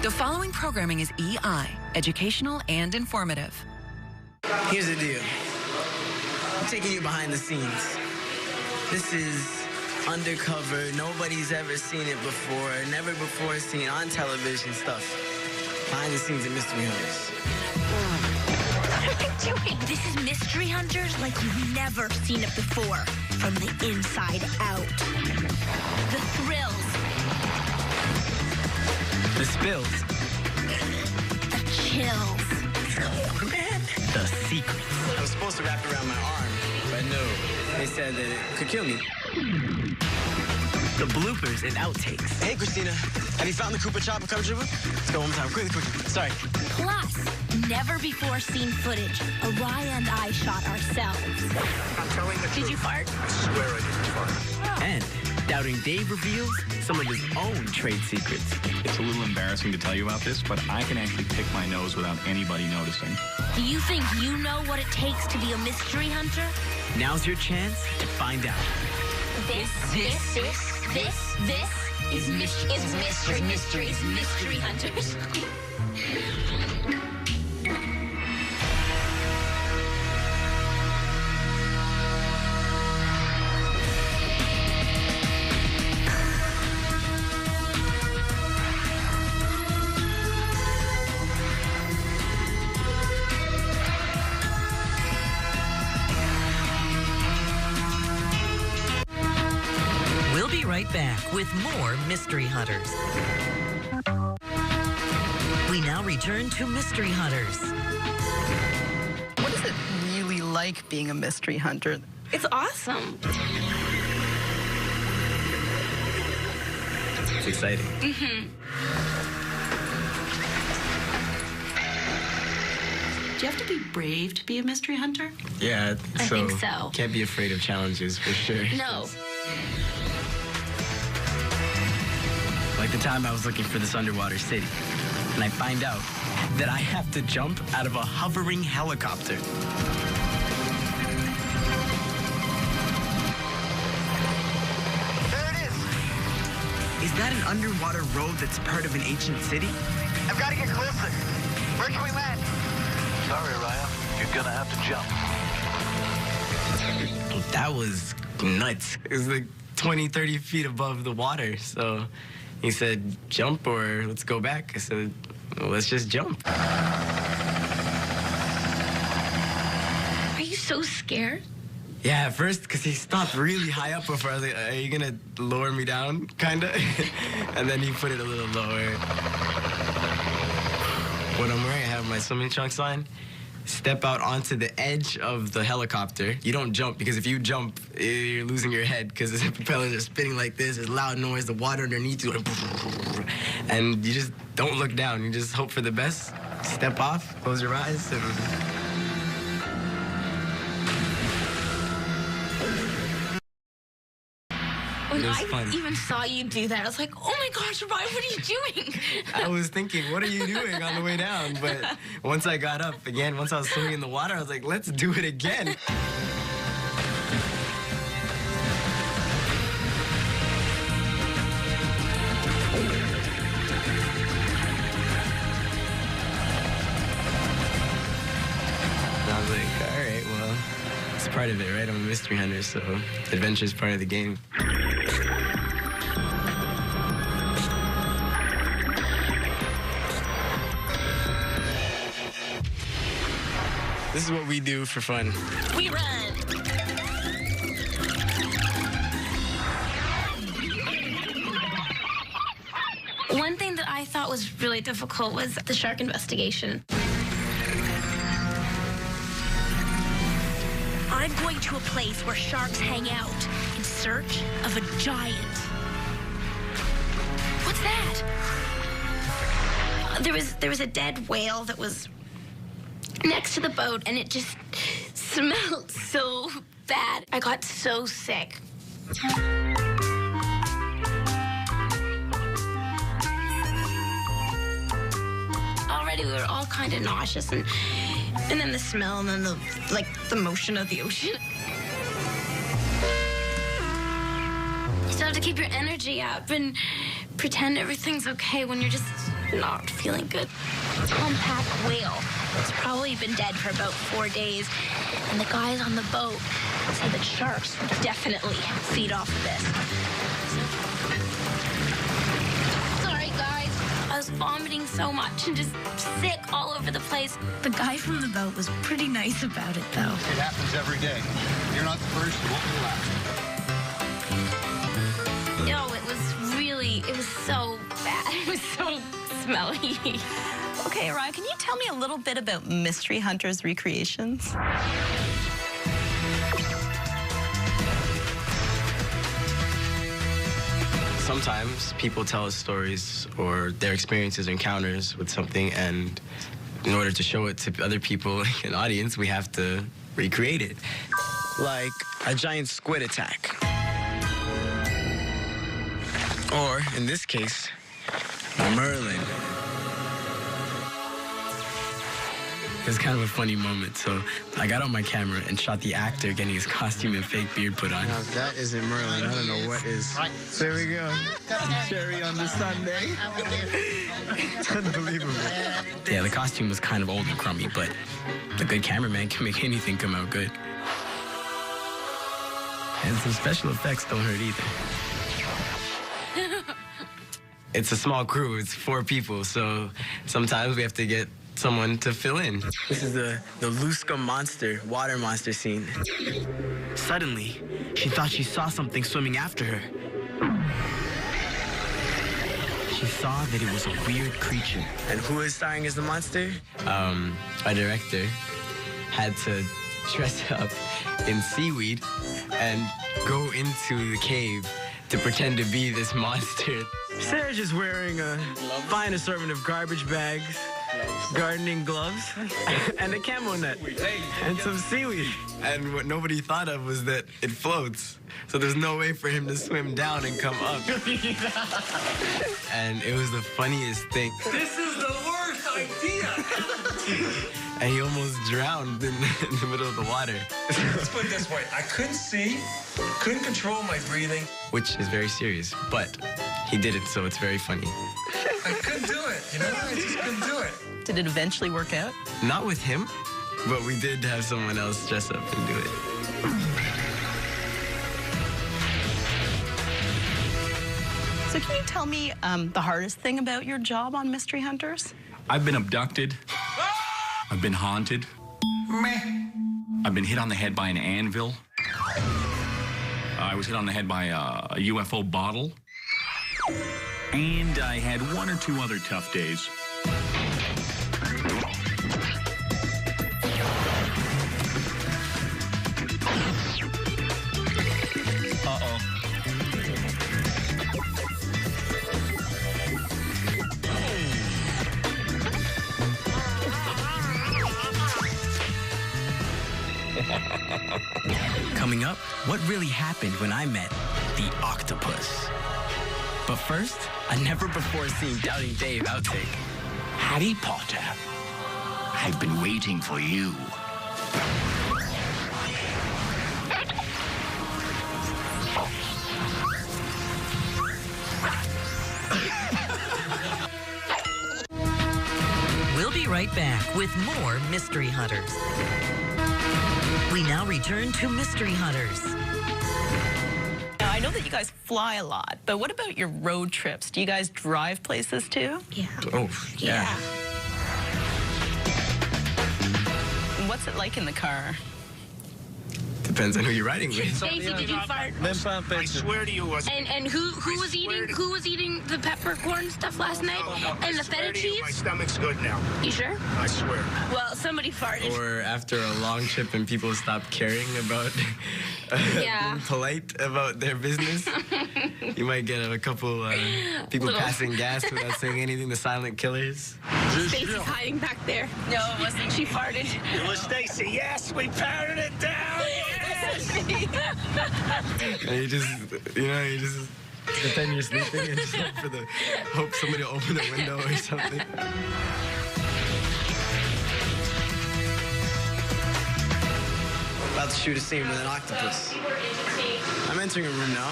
The following programming is EI, educational and informative. Here's the deal. I'm taking you behind the scenes. This is undercover, nobody's ever seen it before, never before seen on television stuff. Behind the scenes of Mystery Hunters. What are you doing? This is Mystery Hunters like you've never seen it before. From the inside out. The thrills. The spills. The chills. Man. The secrets. I was supposed to wrap it around my arm, but no. They said that it could kill me. The bloopers and outtakes. Hey, Christina. Have you found the Cooper Chopper cover dribble? Let's go one more time. Quickly. Sorry. Plus, never before seen footage Araya and I shot ourselves. I'm telling the truth. Did you fart? I swear I didn't fart. And Doubting Dave reveals some of his own trade secrets. It's a little embarrassing to tell you about this, but I can actually pick my nose without anybody noticing. Do you think you know what it takes to be a mystery hunter? Now's your chance to find out. This is Mystery Hunters. We'll be right back with more Mystery Hunters. We now return to Mystery Hunters. What is it really like being a mystery hunter? It's awesome. It's exciting. Do you have to be brave to be a mystery hunter? Yeah, I think so. Can't be afraid of challenges, for sure. No. Like the time I was looking for this underwater city, and I find out that I have to jump out of a hovering helicopter. There it is. Is that an underwater road that's part of an ancient city? I've got to get closer. Where can we land? Sorry, Araya. You're going to have to jump. That was nuts. It was like 20, 30 feet above the water, so he said, jump or let's go back. I said, well, let's just jump. Are you so scared? Yeah, at first, because he stopped really high up before. I was like, are you going to lower me down, kind of? And then he put it a little lower. What I'm wearing, I have my swimming trunks on. Step out onto the edge of the helicopter. You don't jump, because if you jump, you're losing your head, because the propellers are spinning like this. There's loud noise, the water underneath you, and you just don't look down. You just hope for the best. Step off, close your eyes, and When it was I fun. even saw you do that, I was like, oh my gosh, Ryan, what are you doing? I was thinking, what are you doing on the way down? But once I got up again, once I was swimming in the water, I was like, let's do it again. And I was like, all right, well, it's part of it, right? I'm a mystery hunter, so adventure's part of the game. This is what we do for fun. We run. One thing that I thought was really difficult was the shark investigation. I'm going to a place where sharks hang out in search of a giant. What's that? There was a dead whale that was next to the boat, and it just smelled so bad. I got so sick. Already we were all kind of nauseous, and then the smell, and then the motion of the ocean. You still have to keep your energy up and pretend everything's okay when you're just not feeling good. Humpback whale. It's probably been dead for about 4 days. And the guys on the boat say that sharks would definitely feed off of this. Sorry, guys. I was vomiting so much and just sick all over the place. The guy from the boat was pretty nice about it, though. It happens every day. You're not the first, you won't be the last. No, it was so bad. It was so smelly. Okay, Araya, can you tell me a little bit about Mystery Hunters recreations? Sometimes people tell us stories or their experiences or encounters with something, and in order to show it to other people, an audience, we have to recreate it. Like a giant squid attack. Or, in this case, Merlin. It's kind of a funny moment, so I got on my camera and shot the actor getting his costume and fake beard put on. Now, that isn't Merlin. I don't know what is. There we go. Cherry on the sundae. It's unbelievable. Yeah, the costume was kind of old and crummy, but a good cameraman can make anything come out good. And some special effects don't hurt either. It's a small crew, it's 4 people, so sometimes we have to get someone to fill in. This is the Luska monster, water monster scene. Suddenly, she thought she saw something swimming after her. She saw that it was a weird creature. And who is starring as the monster? Our director had to dress up in seaweed and go into the cave to pretend to be this monster. Sarah's just wearing a fine assortment of garbage bags, gardening gloves, and a camo net, and some seaweed. And what nobody thought of was that it floats. So there's no way for him to swim down and come up. And it was the funniest thing. This is the worst idea! And he almost drowned in the middle of the water. Let's put it this way. I couldn't see, couldn't control my breathing. Which is very serious, but he did it, so it's very funny. I couldn't do it, you know? I just couldn't do it. Did it eventually work out? Not with him, but we did have someone else dress up and do it. So can you tell me the hardest thing about your job on Mystery Hunters? I've been abducted. I've been haunted. I've been hit on the head by an anvil. I was hit on the head by a UFO bottle. And I had 1 or 2 other tough days. Uh-oh. Coming up, what really happened when I met the octopus? But first, a never-before-seen Doubting Dave outtake. Harry Potter, I've been waiting for you. We'll be right back with more Mystery Hunters. We now return to Mystery Hunters. Now, I know that you guys fly a lot, but what about your road trips? Do you guys drive places too? Yeah. Oh, yeah. And what's it like in the car? Depends on who you're riding with. Stacy, did you fart? I swear to you, And who was eating the peppercorn stuff last night? And the feta cheese? My stomach's good now. You sure? I swear. Well, somebody farted. Or after a long trip and people stop caring about being polite about their business, you might get a couple people passing gas without saying anything, the silent killers. Stacy's hiding back there. No, it wasn't. She farted. It was Stacy. Yes, we pounded it down. And you just pretend you're sleeping and just hope somebody will open a window or something. About to shoot a scene with an octopus. I'm entering a room now.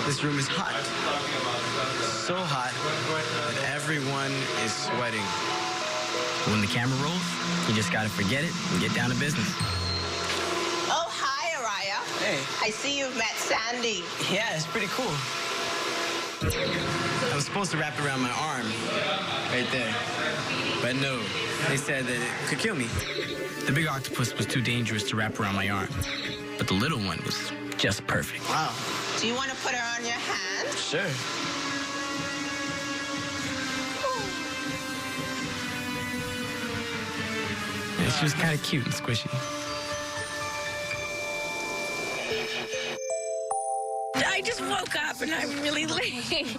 This room is hot. So hot that Everyone is sweating. When the camera rolls, you just gotta forget it and get down to business. Oh, hi, Araya. Hey. I see you've met Sandy. Yeah, it's pretty cool. I was supposed to wrap it around my arm, right there. But no, they said that it could kill me. The big octopus was too dangerous to wrap around my arm, but the little one was just perfect. Wow. Do you want to put her on your hand? Sure. Yeah, she was kind of cute and squishy. I just woke up and I'm really late.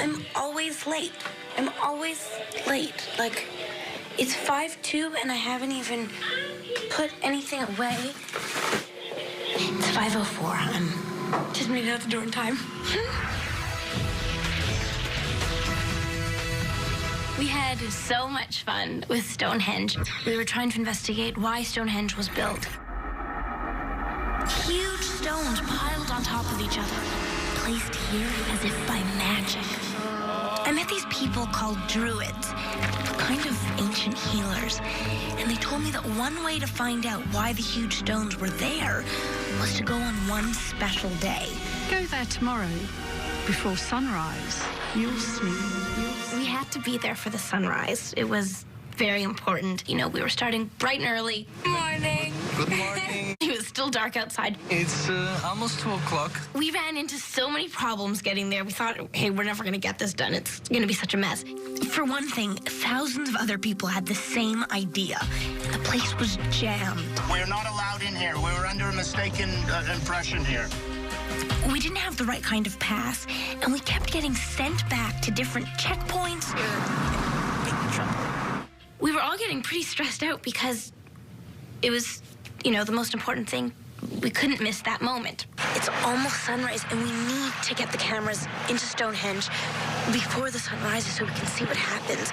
I'm always late. I'm always late. Like, it's 5:02 and I haven't even put anything away. It's 5:04. I'm just made it out the door in time. We had so much fun with Stonehenge. We were trying to investigate why Stonehenge was built. Huge stones piled on top of each other, placed here as if by magic. I met these people called druids, kind of ancient healers, and they told me that one way to find out why the huge stones were there was to go on one special day. Go there tomorrow, before sunrise. You'll see. We had to be there for the sunrise. It was very important. You know, we were starting bright and early. Morning. Good morning. It was still dark outside. It's almost 2 o'clock. We ran into so many problems getting there. We thought, hey, we're never going to get this done. It's going to be such a mess. For one thing, thousands of other people had the same idea. The place was jammed. We're not allowed in here. We were under a mistaken impression here. We didn't have the right kind of pass, and we kept getting sent back to different checkpoints. We were all getting pretty stressed out because it was, you know, the most important thing. We couldn't miss that moment. It's almost sunrise, and we need to get the cameras into Stonehenge before the sun rises so we can see what happens.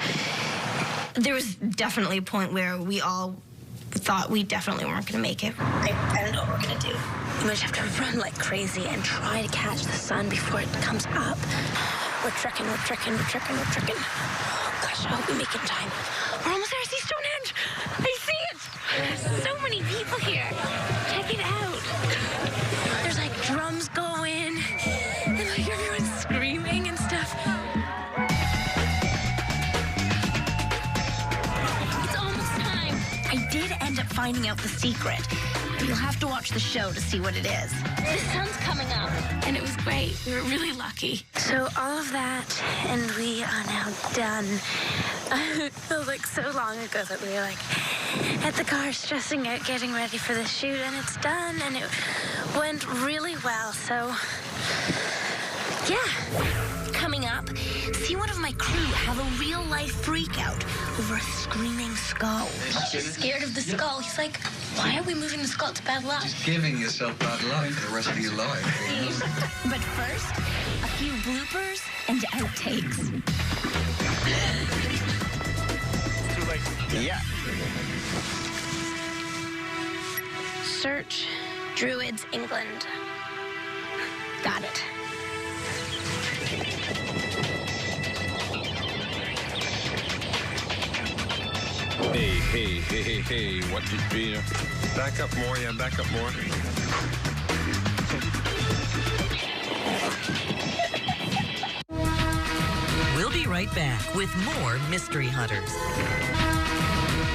There was definitely a point where we all thought we definitely weren't going to make it. I don't know what we're going to do. We might have to run like crazy and try to catch the sun before it comes up. We're trekking. Oh, gosh, I hope we make it in time. We're almost there. I see Stonehenge. I see it. There's so many people here. Check it out. There's like drums going and like everyone's screaming and stuff. It's almost time. I did end up finding out the secret. You'll have to watch the show to see what it is. The sun's coming up, and it was great. We were really lucky. So all of that, and we are now done. It feels like so long ago that we were like at the car stressing out, getting ready for the shoot, and it's done, and it went really well. So, yeah. Coming up, see one of my crew have a real-life freak-out over a screaming skull. He's scared of the skull. He's like, why are we moving the skull? It's bad luck. Just giving yourself bad luck for the rest of your life. But first, a few bloopers and outtakes. Too late. Yeah. Search Druids, England. Got it. Hey, what did you... Back up more, yeah, back up more. We'll be right back with more Mystery Hunters.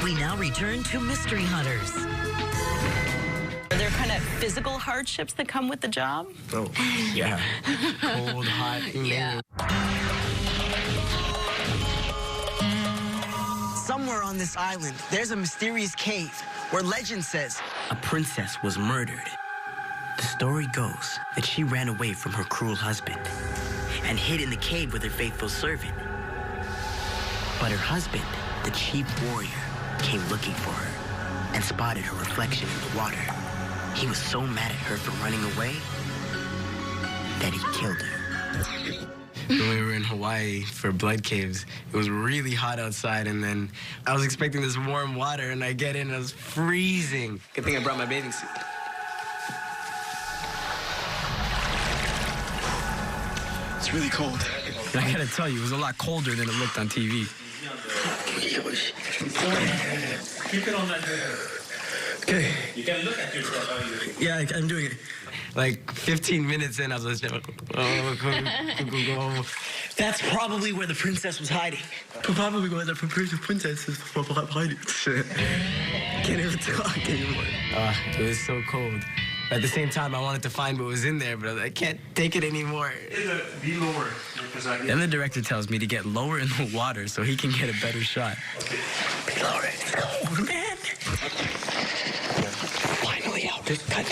We now return to Mystery Hunters. Are there kind of physical hardships that come with the job? Oh, yeah. Cold, hot, Yeah. Somewhere on this island, there's a mysterious cave where legend says a princess was murdered. The story goes that she ran away from her cruel husband and hid in the cave with her faithful servant. But her husband, the chief warrior, came looking for her and spotted her reflection in the water. He was so mad at her for running away that he killed her. When we were in Hawaii for blood caves, it was really hot outside, and then I was expecting this warm water, and I get in and I was freezing. Good thing I brought my bathing suit. It's really cold. And I gotta tell you, it was a lot colder than it looked on TV. Keep it on that. Okay. You can look at yourself. Yeah, I'm doing it. Like 15 minutes in, I was like, That's probably where the princess was hiding. Probably where the princess is hiding. Can't even talk anymore. It was so cold. At the same time, I wanted to find what was in there, but I can't take it anymore. Be lower. Then the director tells me to get lower in the water so he can get a better shot. Be lower. It's cold, man. Finally out. Just cut.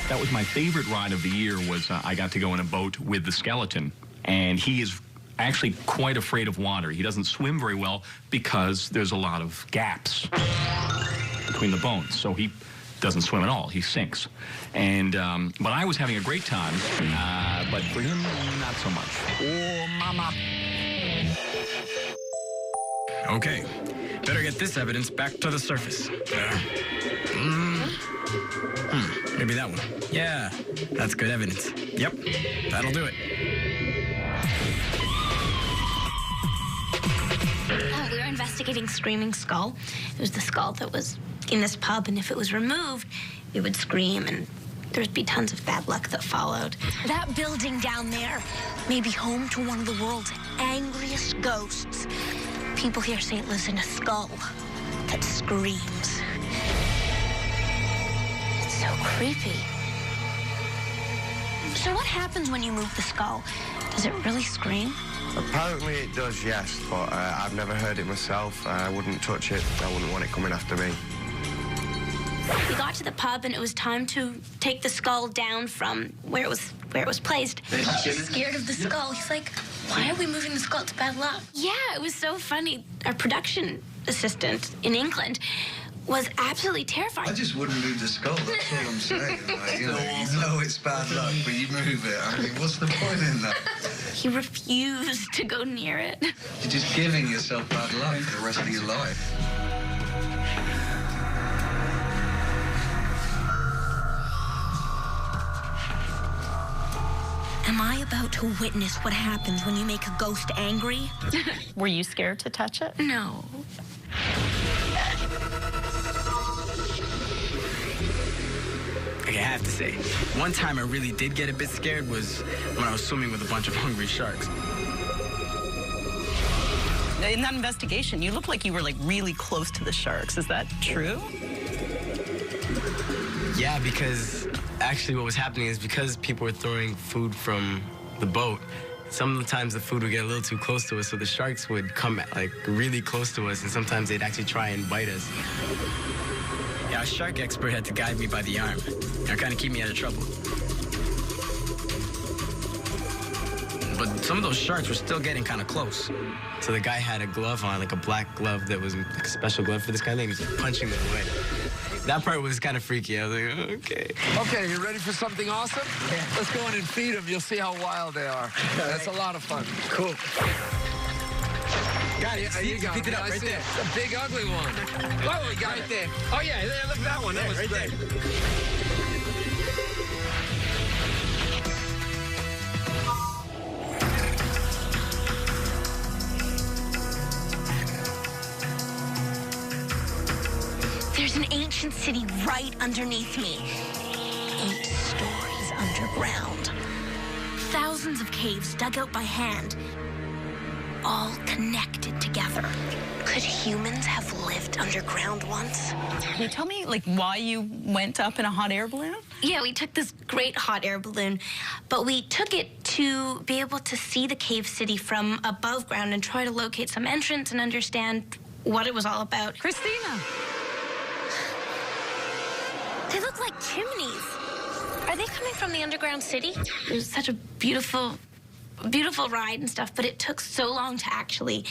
That was my favorite ride of the year. Was I got to go in a boat with the skeleton, and he is actually quite afraid of water. He doesn't swim very well because there's a lot of gaps between the bones, so he doesn't swim at all. He sinks. And but I was having a great time, but for him, not so much. Oh, mama. Okay, better get this evidence back to the surface. Maybe that one. Yeah, that's good evidence. Yep, that'll do it. We were investigating Screaming Skull. It was the skull that was in this pub, and if it was removed, it would scream, and there'd be tons of bad luck that followed. That building down there may be home to one of the world's angriest ghosts. People here say it lives in a skull that screams. It's so creepy. So what happens when you move the skull? Does it really scream? Apparently it does, yes, but I've never heard it myself. I wouldn't touch it. I wouldn't want it coming after me. We got to the pub, and it was time to take the skull down from where it was placed. He's scared of the skull. He's like, why are we moving the skull? It's bad luck. Yeah, it was so funny. Our production assistant in England was absolutely terrified. I just wouldn't move the skull, that's all I'm saying. Like, you know it's bad luck, but you move it. I mean, what's the point in that? He refused to go near it. You're just giving yourself bad luck for the rest of your life. Am I about to witness what happens when you make a ghost angry? Were you scared to touch it? No. Okay, I have to say, one time I really did get a bit scared was when I was swimming with a bunch of hungry sharks. In that investigation, you looked like you were like really close to the sharks. Is that true? Yeah, because actually what was happening is because people were throwing food from the boat, some of the times the food would get a little too close to us, so the sharks would come like really close to us, and sometimes they'd actually try and bite us. Yeah, a shark expert had to guide me by the arm, kind of keep me out of trouble. But some of those sharks were still getting kind of close. So the guy had a glove on, like a black glove that was like a special glove for this kind of thing. He was like punching them away. That part was kind of freaky. I was like, okay. Okay, you ready for something awesome? Yeah. Let's go in and feed them. You'll see how wild they are. That's a lot of fun. Cool. Got it. There you go. Picked it up right there. It's a big, ugly one. Oh, we got it there. Oh, yeah, look at that one. That was right great. There. There's an ancient city right underneath me. 8 stories underground. Thousands of caves dug out by hand, all connected together. Could humans have lived underground once? Can you tell me, like, why you went up in a hot air balloon? Yeah, we took this great hot air balloon, but we took it to be able to see the cave city from above ground and try to locate some entrance and understand what it was all about. Christina! They look like chimneys. Are they coming from the underground city? It was such a beautiful ride and stuff, but it took so long to actually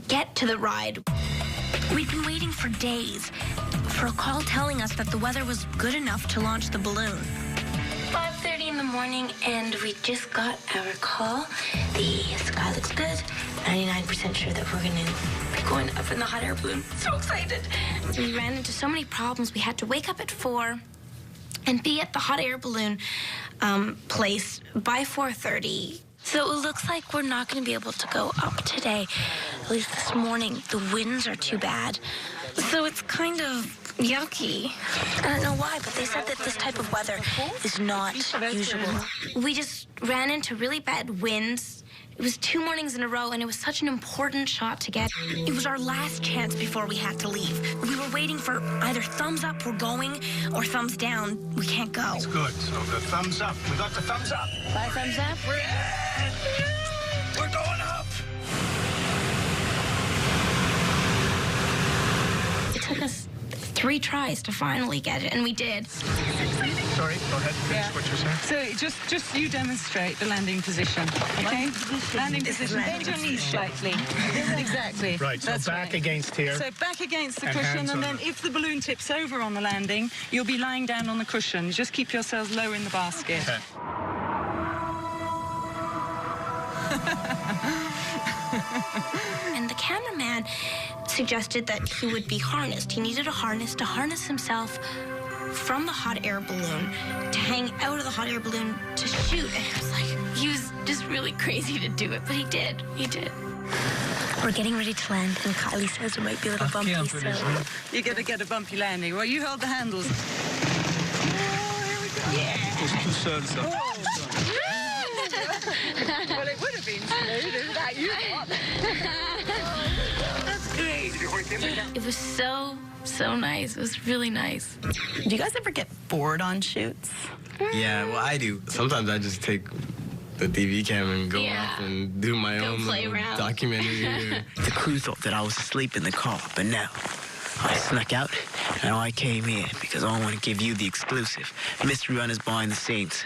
get to the ride. We'd been waiting for days for a call telling us that the weather was good enough to launch the balloon. 5:30 in the morning, and we just got our call. The sky looks good. 99% sure that we're gonna be going up in the hot air balloon. So excited. We ran into so many problems. We had to wake up at 4, and be at the hot air balloon place by 4:30. So it looks like we're not going to be able to go up today. At least this morning, the winds are too bad. So it's kind of yucky. I don't know why, but they said that this type of weather is not usual. We just ran into really bad winds. It was 2 mornings in a row, and it was such an important shot to get. It was our last chance before we had to leave. We were waiting for either thumbs up, we're going, or thumbs down, we can't go. That's good. So the thumbs up. We got the thumbs up. Bye, thumbs up. We're going up. It took us 3 tries to finally get it, and we did. Sorry, go ahead. Finish what you're saying. So just you demonstrate the landing position, okay? Landing position. Bend your knees slightly. Exactly. Right, so That's back right. against here. So back against the And cushion, hands and on then if the balloon tips over on the landing, you'll be lying down on the cushion. Just keep yourselves low in the basket. Okay. And the cameraman suggested that he would be harnessed. He needed a harness to harness himself from the hot air balloon to hang out of the hot air balloon to shoot. And it was like, he was just really crazy to do it, but he did. He did. We're getting ready to land, and Kylie says it might be a little bumpy, so... You're going to get a bumpy landing. Well, you hold the handles. Oh, here we go. Yeah. Well, it would have been smooth if that you thought. That's great. It was so nice. It was really nice. Do you guys ever get bored on shoots? Yeah, well, I do. Sometimes I just take the TV camera and go Yeah. up and do my Go own play little around. documentary here. The crew thought that I was asleep in the car, but no. I snuck out, and I came here because I want to give you the exclusive. Mystery Runners behind the scenes.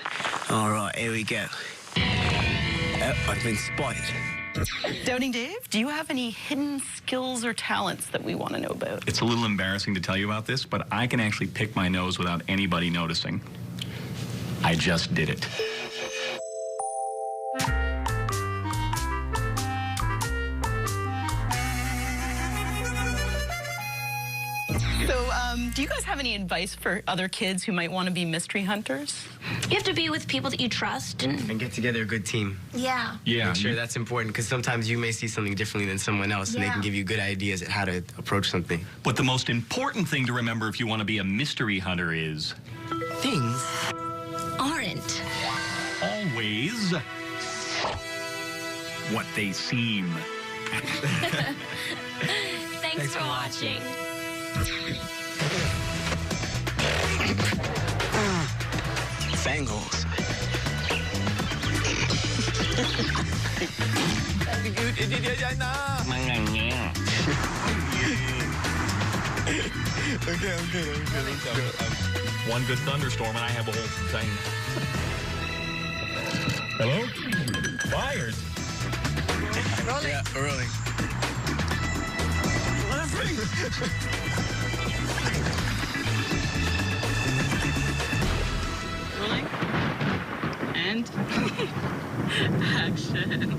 All right, here we go. I've been spotted. Doubting Dave, do you have any hidden skills or talents that we want to know about? It's a little embarrassing to tell you about this, but I can actually pick my nose without anybody noticing. I just did it. So, do you guys have any advice for other kids who might want to be mystery hunters? You have to be with people that you trust, and And get together a good team. yeah. Yeah. Make sure that's important, because sometimes you may see something differently than someone else, and they Yeah. can give you good ideas at how to approach something. But the most important thing to remember if you want to be a mystery hunter is Things Aren't. always what they seem. Thanks for watching. Fangholes. Okay, I'm good. One good thunderstorm and I have a whole thing. Hello? Fires. Yeah, rolling. Rolling. And action.